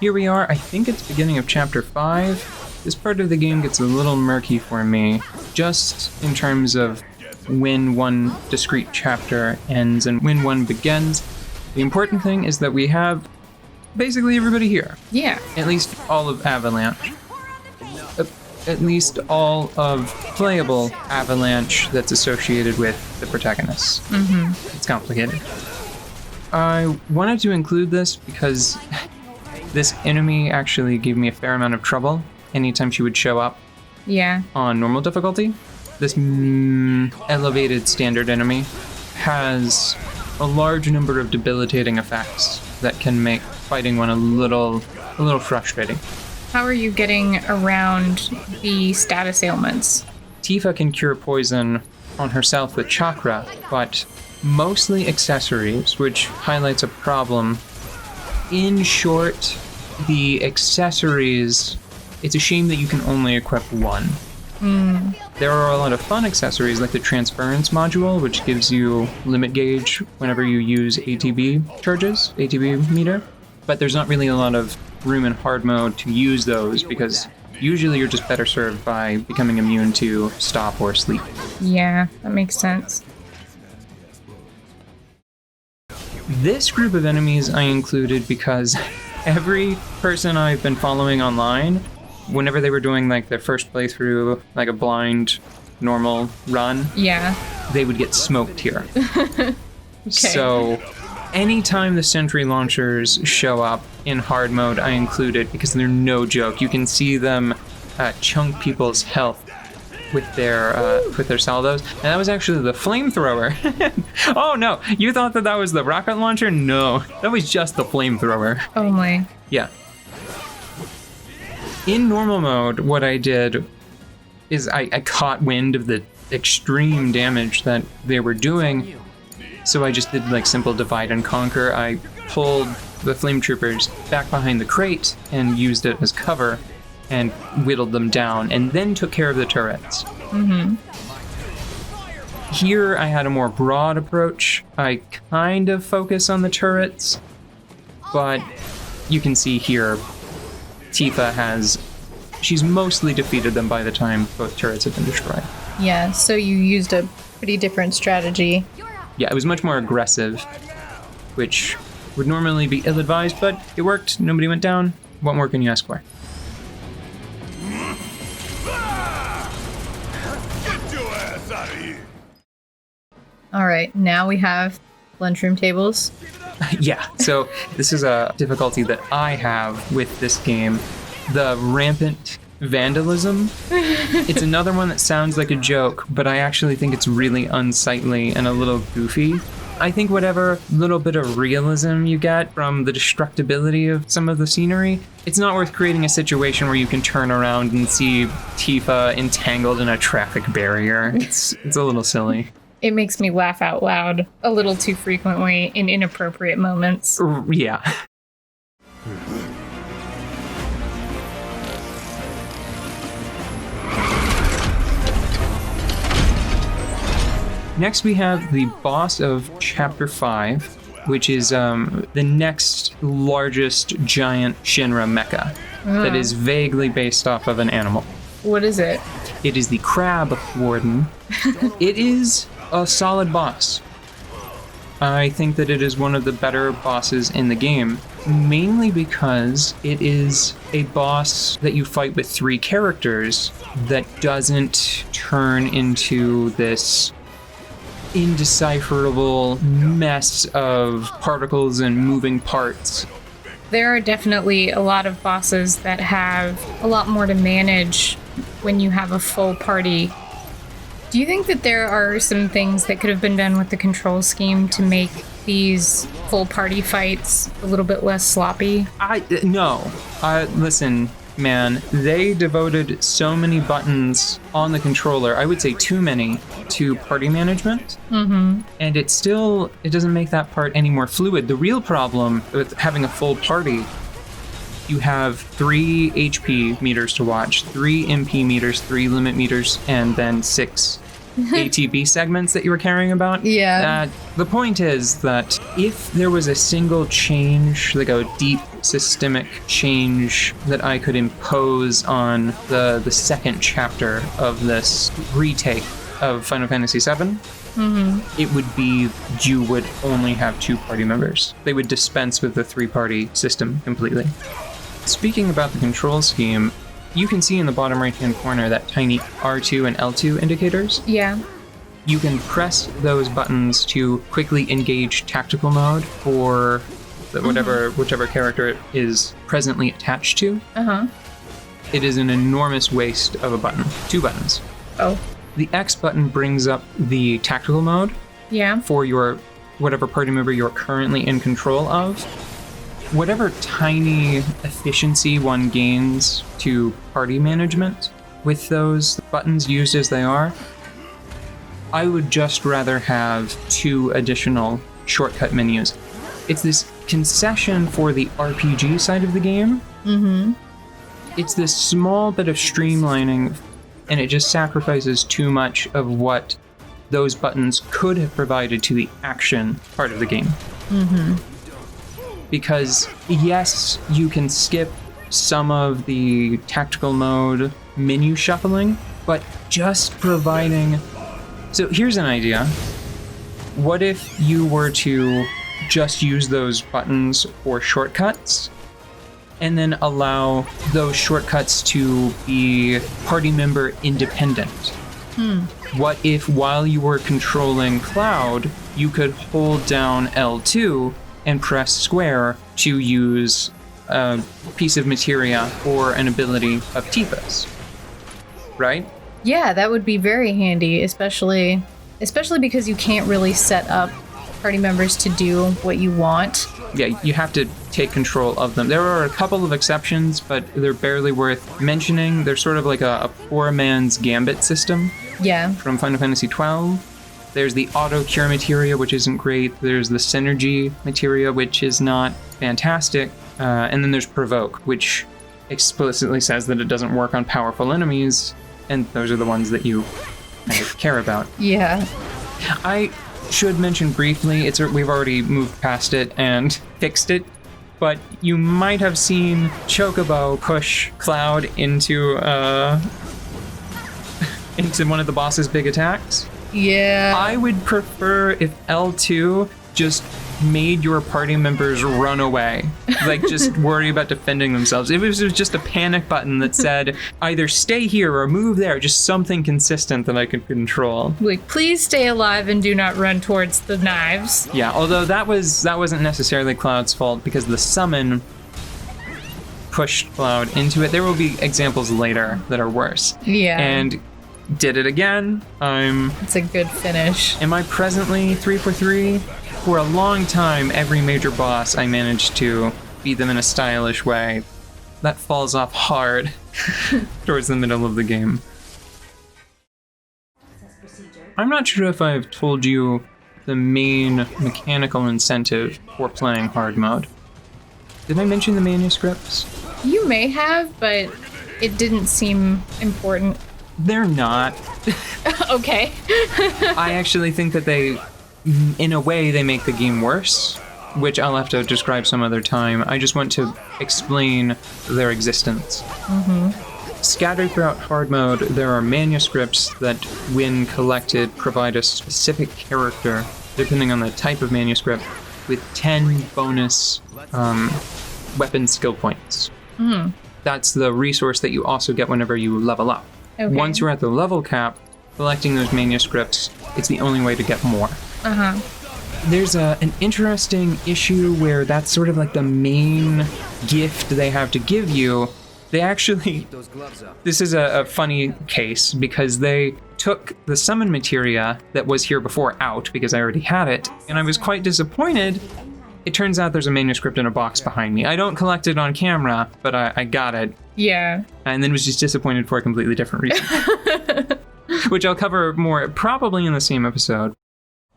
here we are. I think it's beginning of chapter 5. This part of the game gets a little murky for me, just in terms of when one discrete chapter ends and when one begins. The important thing is that we have basically everybody here. Yeah. At least all of Avalanche. At least all of playable Avalanche that's associated with the protagonists. Mm-hmm. It's complicated. I wanted to include this because this enemy actually gave me a fair amount of trouble anytime she would show up. Yeah. On normal difficulty. This elevated standard enemy has a large number of debilitating effects that can make fighting one a little frustrating. How are you getting around the status ailments? Tifa can cure poison on herself with chakra, but mostly accessories, which highlights a problem. In short, the accessories, it's a shame that you can only equip one. There are a lot of fun accessories like the transference module, which gives you limit gauge whenever you use ATB charges, ATB meter, but there's not really a lot of room in hard mode to use those because usually you're just better served by becoming immune to stop or sleep. Yeah, that makes sense. This group of enemies I included because every person I've been following online, whenever they were doing like their first playthrough, like a blind normal run, yeah, they would get smoked here. Okay. So anytime the Sentry Launchers show up in hard mode, I include it because they're no joke. You can see them chunk people's health with their salvos. And that was actually the flamethrower. Oh no, you thought that was the rocket launcher? No, that was just the flamethrower. Oh my. Yeah. In normal mode, what I did is I caught wind of the extreme damage that they were doing. So I just did like simple divide and conquer. I pulled the flame troopers back behind the crate and used it as cover and whittled them down and then took care of the turrets. Mm-hmm. Here I had a more broad approach. I kind of focus on the turrets, but you can see here Tifa she's mostly defeated them by the time both turrets have been destroyed. Yeah, so you used a pretty different strategy. Yeah, it was much more aggressive, which would normally be ill-advised, but it worked. Nobody went down. What more can you ask for? Get your ass out of here! Alright, now we have lunchroom tables. Yeah, so this is a difficulty that I have with this game. The rampant vandalism. It's another one that sounds like a joke, but I actually think it's really unsightly and a little goofy. I think whatever little bit of realism you get from the destructibility of some of the scenery, it's not worth creating a situation where you can turn around and see Tifa entangled in a traffic barrier. It's a little silly. It makes me laugh out loud a little too frequently in inappropriate moments. Yeah. Next we have the boss of Chapter 5, which is the next largest giant Shinra mecha that is vaguely based off of an animal. What is it? It is the Crab Warden. It is a solid boss. I think that it is one of the better bosses in the game, mainly because it is a boss that you fight with 3 characters that doesn't turn into this indecipherable mess of particles and moving parts. There are definitely a lot of bosses that have a lot more to manage when you have a full party. Do you think that there are some things that could have been done with the control scheme to make these full party fights a little bit less sloppy? No. Listen, man, they devoted so many buttons on the controller, I would say too many, to party management. Mm-hmm. And it doesn't make that part any more fluid. The real problem with having a full party, you have 3 HP meters to watch, 3 MP meters, 3 limit meters, and then 6 ATB segments that you were caring about. Yeah. The point is that if there was a single change, like a deep systemic change that I could impose on the second chapter of this retake of Final Fantasy VII, it would be you would only have 2 party members. They would dispense with the 3-party system completely. Speaking about the control scheme, you can see in the bottom right-hand corner that tiny R2 and L2 indicators. Yeah. You can press those buttons to quickly engage tactical mode for whichever character it is presently attached to. It is an enormous waste of a button. 2 buttons. Oh. The X button brings up the tactical mode. Yeah. For your whatever party member you're currently in control of. Whatever tiny efficiency one gains to party management with those buttons used as they are, I would just rather have 2 additional shortcut menus. It's this concession for the RPG side of the game. It's this small bit of streamlining, and it just sacrifices too much of what those buttons could have provided to the action part of the game. Because yes, you can skip some of the tactical mode menu shuffling, but just providing... So here's an idea. What if you were to just use those buttons for shortcuts, and then allow those shortcuts to be party member independent? What if while you were controlling Cloud, you could hold down L2 and press square to use a piece of materia or an ability of Tifa's, right? Yeah, that would be very handy, especially because you can't really set up party members to do what you want. Yeah, you have to take control of them. There are a couple of exceptions, but they're barely worth mentioning. They're sort of like a poor man's gambit system. Yeah. From Final Fantasy XII. There's the auto cure materia, which isn't great. There's the synergy materia, which is not fantastic. And then there's provoke, which explicitly says that it doesn't work on powerful enemies. And those are the ones that you kind of care about. Yeah. I should mention briefly, we've already moved past it and fixed it, but you might have seen Chocobo push Cloud into one of the boss's big attacks. Yeah. I would prefer if L2 just made your party members run away. Like, just worry about defending themselves. If it was just a panic button that said, either stay here or move there, just something consistent that I could control. Like, please stay alive and do not run towards the knives. Yeah, although that wasn't necessarily Cloud's fault, because the summon pushed Cloud into it. There will be examples later that are worse. Yeah. And did it again. It's a good finish. Am I presently 3 for 3? For a long time, every major boss, I managed to beat them in a stylish way. That falls off hard towards the middle of the game. I'm not sure if I've told you the main mechanical incentive for playing hard mode. Did I mention the manuscripts? You may have, but it didn't seem important. They're not. Okay. I actually think that they, in a way, they make the game worse, which I'll have to describe some other time. I just want to explain their existence. Scattered throughout hard mode, there are manuscripts that, when collected, provide a specific character, depending on the type of manuscript, with 10 bonus weapon skill points. That's the resource that you also get whenever you level up. Okay. Once you're at the level cap, collecting those manuscripts, it's the only way to get more. There's an interesting issue where that's sort of like the main gift they have to give you. They actually, this is a funny case because they took the summon materia that was here before out because I already had it, and I was quite disappointed. It turns out there's a manuscript in a box behind me. I don't collect it on camera, but I got it. Yeah. And then was just disappointed for a completely different reason. Which I'll cover more probably in the same episode.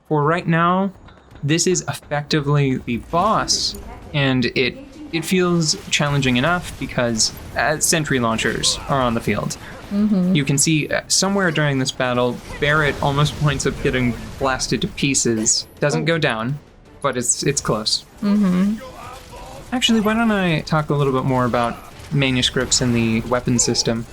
For right now, this is effectively the boss, and it feels challenging enough because Sentry Launchers are on the field. You can see somewhere during this battle, Barrett almost winds up getting blasted to pieces. Doesn't go down, but it's close. Actually, why don't I talk a little bit more about Manuscripts and the weapon system?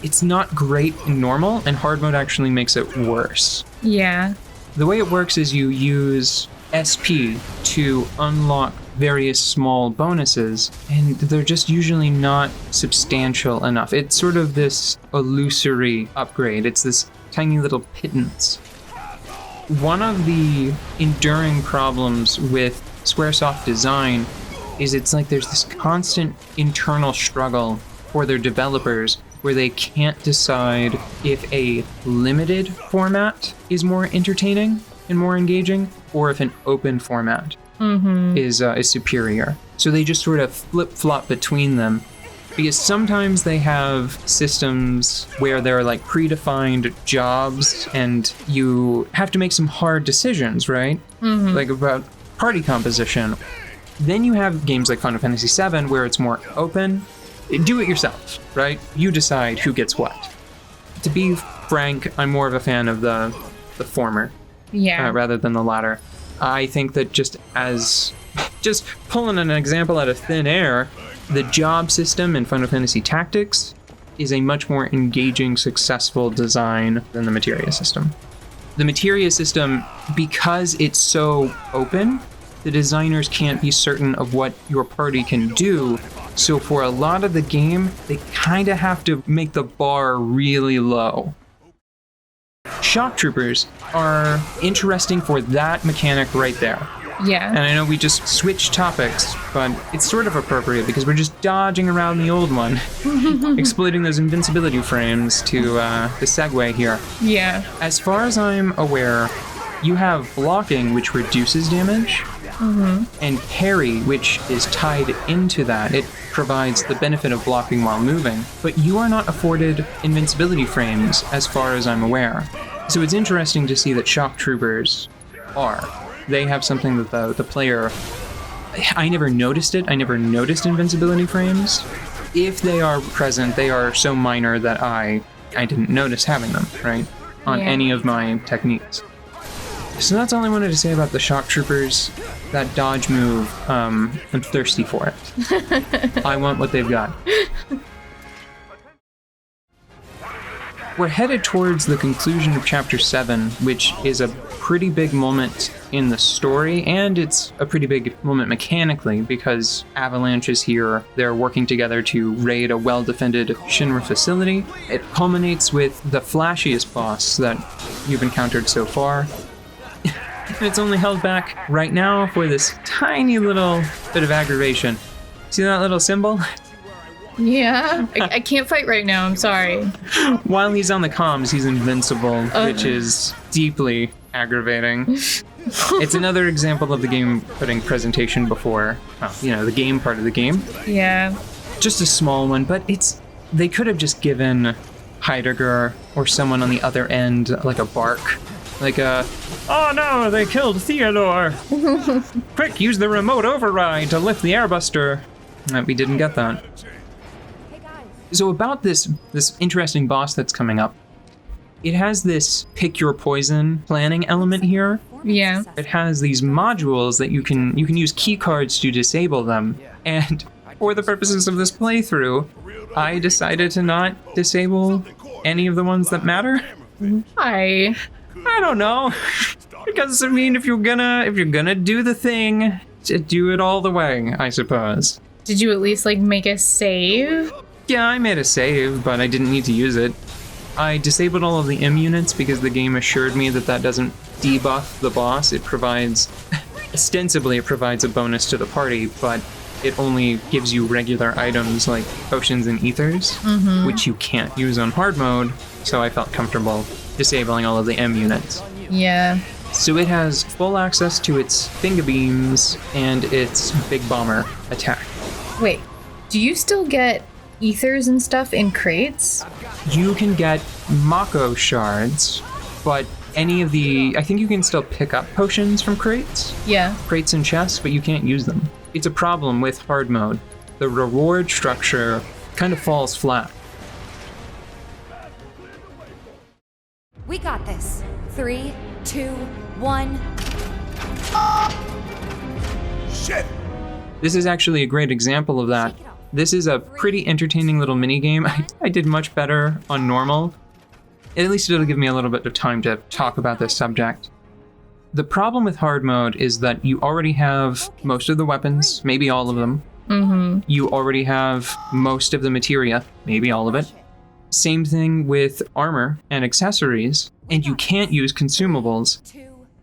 It's not great in normal, and hard mode actually makes it worse. Yeah. The way it works is you use SP to unlock various small bonuses, and they're just usually not substantial enough. It's sort of this illusory upgrade. It's this tiny little pittance. One of the enduring problems with Squaresoft design is it's like there's this constant internal struggle for their developers where they can't decide if a limited format is more entertaining and more engaging, or if an open format is superior. So they just sort of flip-flop between them, because sometimes they have systems where there are like predefined jobs and you have to make some hard decisions, right? Like about party composition. Then you have games like Final Fantasy VII where it's more open. Do it yourself, right? You decide who gets what. To be frank, I'm more of a fan of the former, rather than the latter. I think that just pulling an example out of thin air, the job system in Final Fantasy Tactics is a much more engaging, successful design than the materia system. The materia system, because it's so open, the designers can't be certain of what your party can do. So for a lot of the game, they kind of have to make the bar really low. Shock Troopers are interesting for that mechanic right there. Yeah. And I know we just switched topics, but it's sort of appropriate because we're just dodging around the old one, exploiting those invincibility frames to the segue here. Yeah. As far as I'm aware, you have blocking, which reduces damage, and parry, which is tied into that. It provides the benefit of blocking while moving, but you are not afforded invincibility frames as far as I'm aware. So it's interesting to see that Shock Troopers are. They have something that the player... I never noticed it. I never noticed invincibility frames. If they are present, they are so minor that I didn't notice having them, right? On any of my techniques. So that's all I wanted to say about the Shock Troopers. That dodge move, I'm thirsty for it. I want what they've got. We're headed towards the conclusion of Chapter 7, which is a pretty big moment in the story, and it's a pretty big moment mechanically, because Avalanche is here. They're working together to raid a well-defended Shinra facility. It culminates with the flashiest boss that you've encountered so far. And it's only held back right now for this tiny little bit of aggravation. See that little symbol? Yeah. I can't fight right now, I'm sorry. While he's on the comms, he's invincible, which is deeply aggravating. It's another example of the game putting presentation before, the game part of the game. Yeah. Just a small one, but they could have just given Heidegger or someone on the other end like a bark. Like oh no, they killed Theodore! Quick, use the remote override to lift the Airbuster! We didn't get that. So about this interesting boss that's coming up, it has this pick your poison planning element here. Yeah. It has these modules that you can use key cards to disable them. And for the purposes of this playthrough, I decided to not disable any of the ones that matter. Why? I don't know. Because if you're gonna do the thing, just do it all the way, I suppose. Did you at least make a save? Yeah, I made a save, but I didn't need to use it. I disabled all of the M units because the game assured me that doesn't debuff the boss. Ostensibly it provides a bonus to the party, but it only gives you regular items like potions and ethers, which you can't use on hard mode, so I felt comfortable disabling all of the M units. Yeah. So it has full access to its finger beams and its big bomber attack. Wait, do you still get ethers and stuff in crates? You can get Mako shards, but I think you can still pick up potions from crates. Yeah. Crates and chests, but you can't use them. It's a problem with hard mode. The reward structure kind of falls flat. We got this. 3, 2, 1. Shit! This is actually a great example of that. This is a pretty entertaining little mini game. I did much better on normal. At least it'll give me a little bit of time to talk about this subject. The problem with hard mode is that you already have most of the weapons, maybe all of them. Mm-hmm. You already have most of the materia, maybe all of it. Same thing with armor and accessories, and you can't use consumables.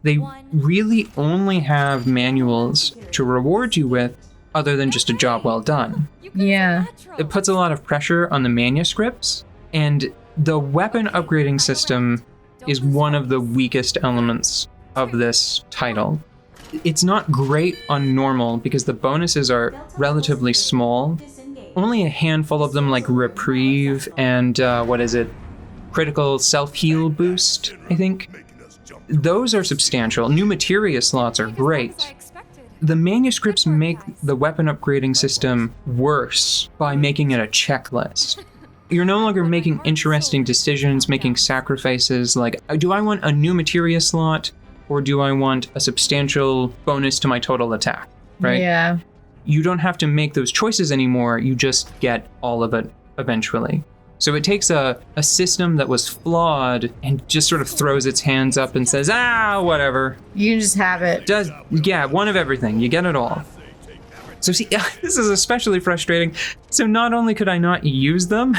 They really only have manuals to reward you with other than just a job well done. Yeah. It puts a lot of pressure on the manuscripts, and the weapon upgrading system is one of the weakest elements of this title. It's not great on normal because the bonuses are relatively small. Only a handful of them, like Reprieve and Critical Self-Heal Boost, I think. Those are substantial. New materia slots are great. The manuscripts make the weapon upgrading system worse by making it a checklist. You're no longer making interesting decisions, making sacrifices like, do I want a new materia slot or do I want a substantial bonus to my total attack, right? Yeah. You don't have to make those choices anymore, you just get all of it eventually. So it takes a system that was flawed and just sort of throws its hands up and says, whatever. You can just have it. One of everything. You get it all. So see, this is especially frustrating. So not only could I not use them,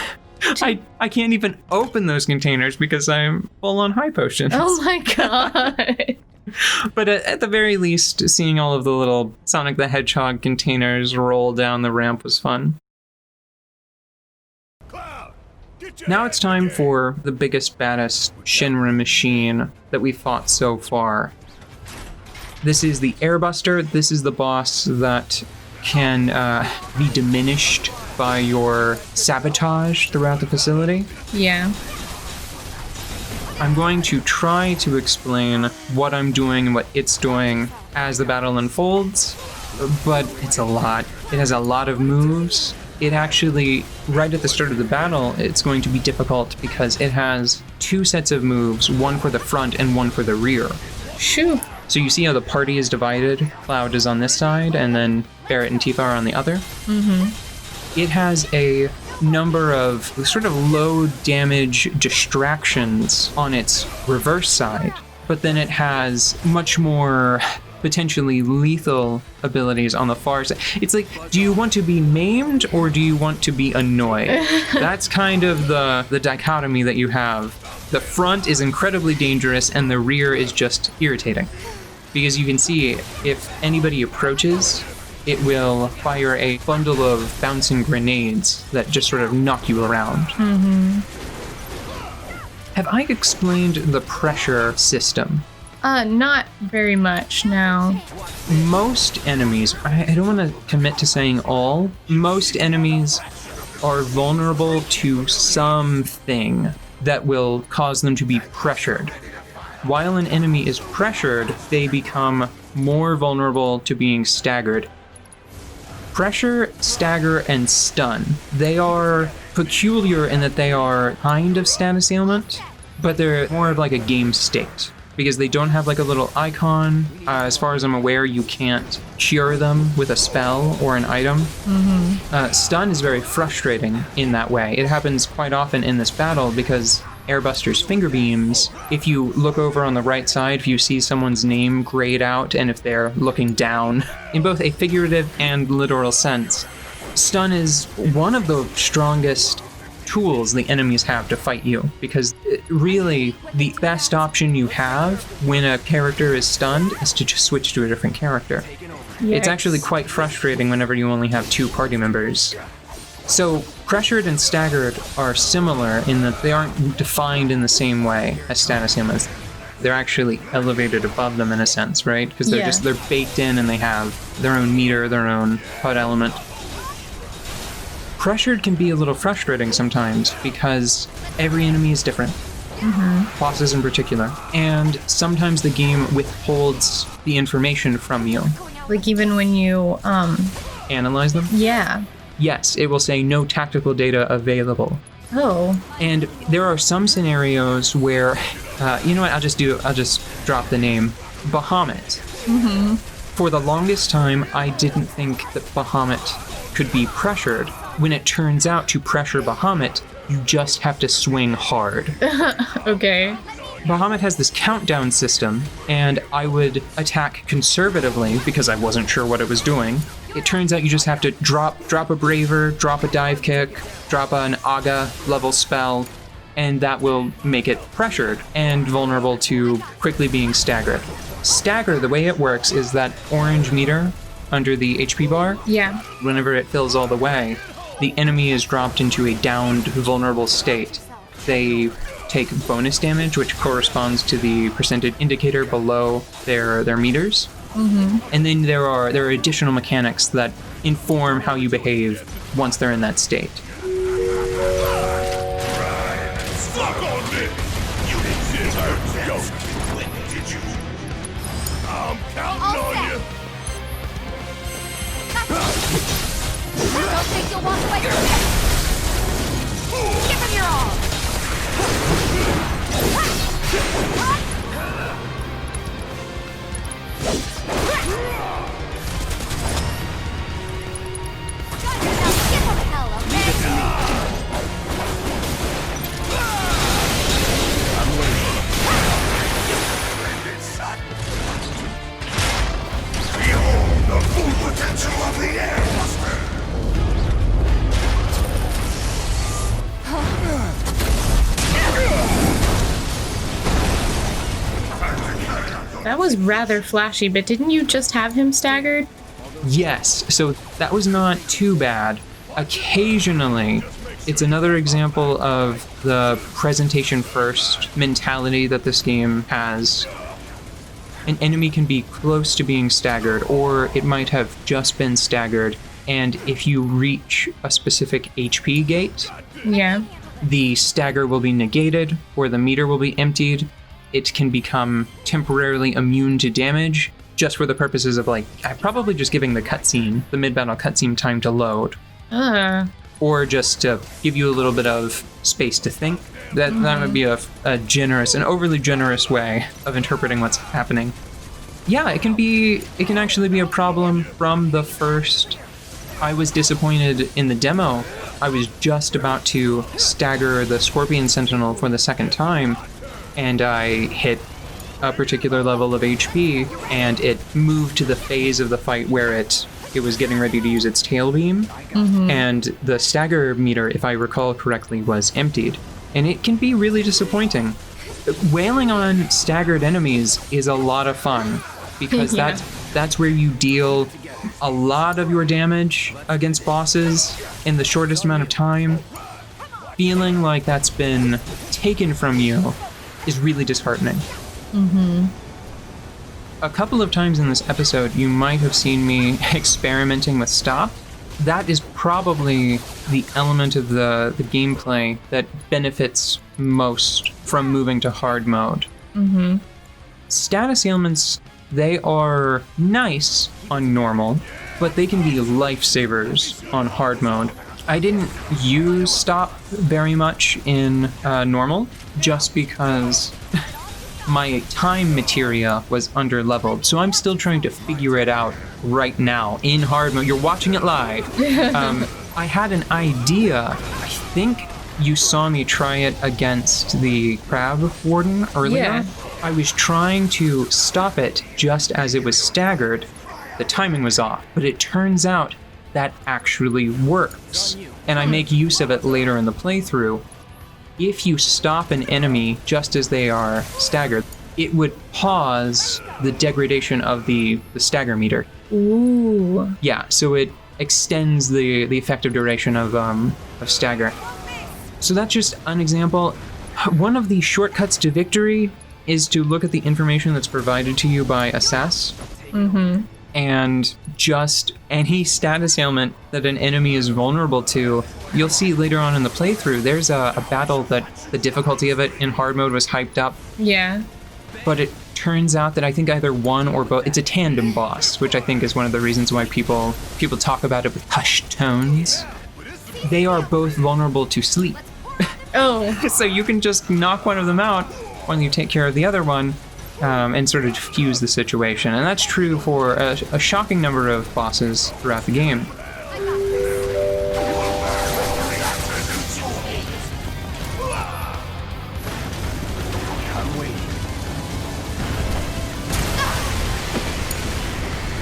I can't even open those containers because I'm full on high potions. Oh my god. But at the very least, seeing all of the little Sonic the Hedgehog containers roll down the ramp was fun. Now it's time for the biggest, baddest Shinra machine that we fought so far. This is the Airbuster. This is the boss that can be diminished by your sabotage throughout the facility. Yeah. I'm going to try to explain what I'm doing and what it's doing as the battle unfolds, but it's a lot. It has a lot of moves. It actually, right at the start of the battle, it's going to be difficult because it has two sets of moves, one for the front and one for the rear. Shoo. So you see how the party is divided? Cloud is on this side, and then Barret and Tifa are on the other. Mm-hmm. It has a number of sort of low damage distractions on its reverse side, but then it has much more potentially lethal abilities on the far side. It's like, do you want to be maimed or do you want to be annoyed? That's kind of the dichotomy that you have. The front is incredibly dangerous and the rear is just irritating. Because you can see if anybody approaches, it will fire a bundle of bouncing grenades that just sort of knock you around. Mm-hmm. Have I explained the pressure system? Not very much, no. Most enemies, I don't want to commit to saying all, most enemies are vulnerable to something that will cause them to be pressured. While an enemy is pressured, they become more vulnerable to being staggered. Pressure, stagger, and stun. They are peculiar in that they are kind of status ailment, but they're more of like a game state. Because they don't have like a little icon. As far as I'm aware, you can't cure them with a spell or an item. Mm-hmm. Stun is very frustrating in that way. It happens quite often in this battle because Airbuster's finger beams, if you look over on the right side, if you see someone's name grayed out and if they're looking down, in both a figurative and literal sense, stun is one of the strongest tools the enemies have to fight you, because really the best option you have when a character is stunned is to just switch to a different character. Yes. It's actually quite frustrating whenever you only have two party members. So pressured and staggered are similar in that they aren't defined in the same way as status ailments. They're actually elevated above them in a sense, right? Because they're baked in and they have their own meter, their own HUD element. Pressured can be a little frustrating sometimes because every enemy is different. Mm-hmm. Bosses in particular. And sometimes the game withholds the information from you. Like even when you analyze them? Yeah. Yes, it will say no tactical data available. Oh. And there are some scenarios where, you know what, I'll just drop the name. Bahamut. Mm-hmm. For the longest time, I didn't think that Bahamut could be pressured. When it turns out to pressure Bahamut, you just have to swing hard. Okay. Bahamut has this countdown system, and I would attack conservatively because I wasn't sure what it was doing. It turns out you just have to drop a Braver, drop a dive kick, drop an Aga level spell, and that will make it pressured and vulnerable to quickly being staggered. Stagger, the way it works is that orange meter under the HP bar. Yeah. Whenever it fills all the way, the enemy is dropped into a downed, vulnerable state. They take bonus damage, which corresponds to the percentage indicator below their meters. Mm-hmm. And then there are additional mechanics that inform how you behave once they're in that state. Stuck on me! You didn't go quick, did you? I'm counting on you! Don't think you'll walk away from this! Give him your all! Behold the full potential of the Airbuster! That was rather flashy, but didn't you just have him staggered? Yes, so that was not too bad. Occasionally, it's another example of the presentation first mentality that this game has. An enemy can be close to being staggered, or it might have just been staggered, and if you reach a specific HP gate, Yeah. the stagger will be negated, or the meter will be emptied. It can become temporarily immune to damage, just for the purposes of, like, probably just giving the cutscene, the mid-battle cutscene, time to load. Or just to give you a little bit of space to think. That would be an overly generous way of interpreting what's happening. Yeah, it can actually be a problem from the first. I was disappointed in the demo. I was just about to stagger the Scorpion Sentinel for the second time, and I hit a particular level of HP, and it moved to the phase of the fight where it was getting ready to use its tail beam, and the stagger meter, if I recall correctly, was emptied. And it can be really disappointing. Wailing on staggered enemies is a lot of fun, because Yeah. that's where you deal a lot of your damage against bosses in the shortest amount of time. Feeling like that's been taken from you is really disheartening. A couple of times in this episode, you might have seen me experimenting with stop. That is probably the element of the gameplay that benefits most from moving to hard mode. Status ailments, they are nice on normal, but they can be lifesavers on hard mode. I didn't use stop very much in normal, just because my time materia was under-leveled, so I'm still trying to figure it out right now in hard mode. You're watching it live. I had an idea. I think you saw me try it against the Crab Warden earlier. Yeah. I was trying to stop it just as it was staggered. The timing was off, but it turns out that actually works, and I make use of it later in the playthrough. If you stop an enemy just as they are staggered, it would pause the degradation of the stagger meter. Ooh. Yeah, so it extends the effective duration of stagger. So that's just an example. One of the shortcuts to victory is to look at the information that's provided to you by Assess. And just any status ailment that an enemy is vulnerable to, you'll see later on in the playthrough, there's a battle that the difficulty of it in hard mode was hyped up, Yeah. but it turns out that I think either one or both, it's a tandem boss, which I think is one of the reasons why people talk about it with hushed tones. They are both vulnerable to sleep. Oh. So you can just knock one of them out while you take care of the other one, and sort of diffuse the situation. And that's true for a shocking number of bosses throughout the game.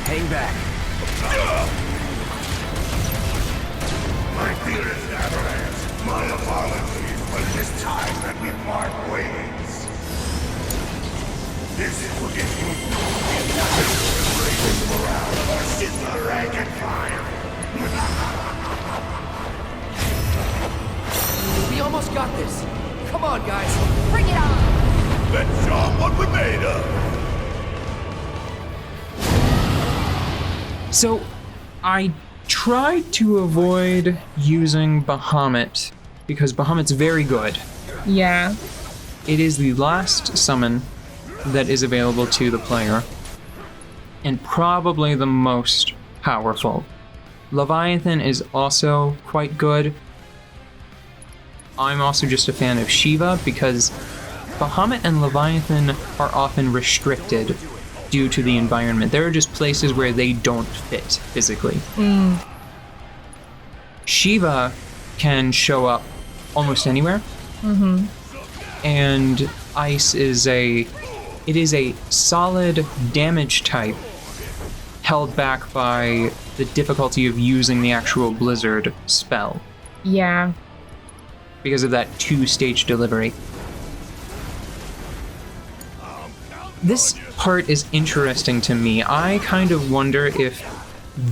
Hang back. My dearest Avalanche, my apologies, but it is time that we part ways. This will get you raising the morale of our sister rank and file. We almost got this. Come on, guys. Bring it on! Let's show 'em what we're made of. So, I tried to avoid using Bahamut, because Bahamut's very good. Yeah. It is the last summon that is available to the player, and probably the most powerful. Leviathan is also quite good. I'm also just a fan of Shiva, because Bahamut and Leviathan are often restricted due to the environment. There are just places where they don't fit physically. Shiva can show up almost anywhere. And ice is a solid damage type held back by the difficulty of using the actual blizzard spell Yeah. because of that 2-stage delivery. This part is interesting to me. I kind of wonder if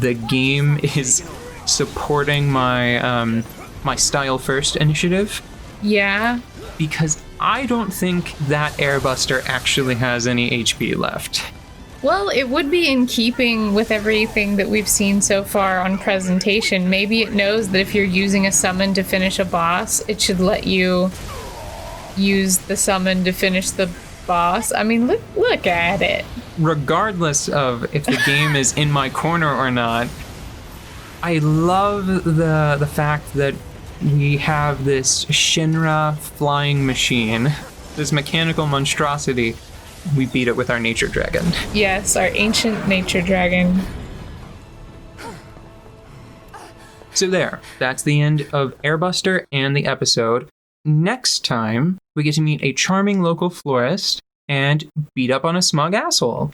the game is supporting my my style first initiative, Yeah. because I don't think that Airbuster actually has any HP left. Well, it would be in keeping with everything that we've seen so far on presentation. Maybe it knows that if you're using a summon to finish a boss, it should let you use the summon to finish the boss. I mean, look at it. Regardless of if the game is in my corner or not, I love the fact that we have this Shinra flying machine, this mechanical monstrosity. We beat it with our nature dragon. Yes, our ancient nature dragon. So there, that's the end of Airbuster and the episode. Next time, we get to meet a charming local florist and beat up on a smug asshole.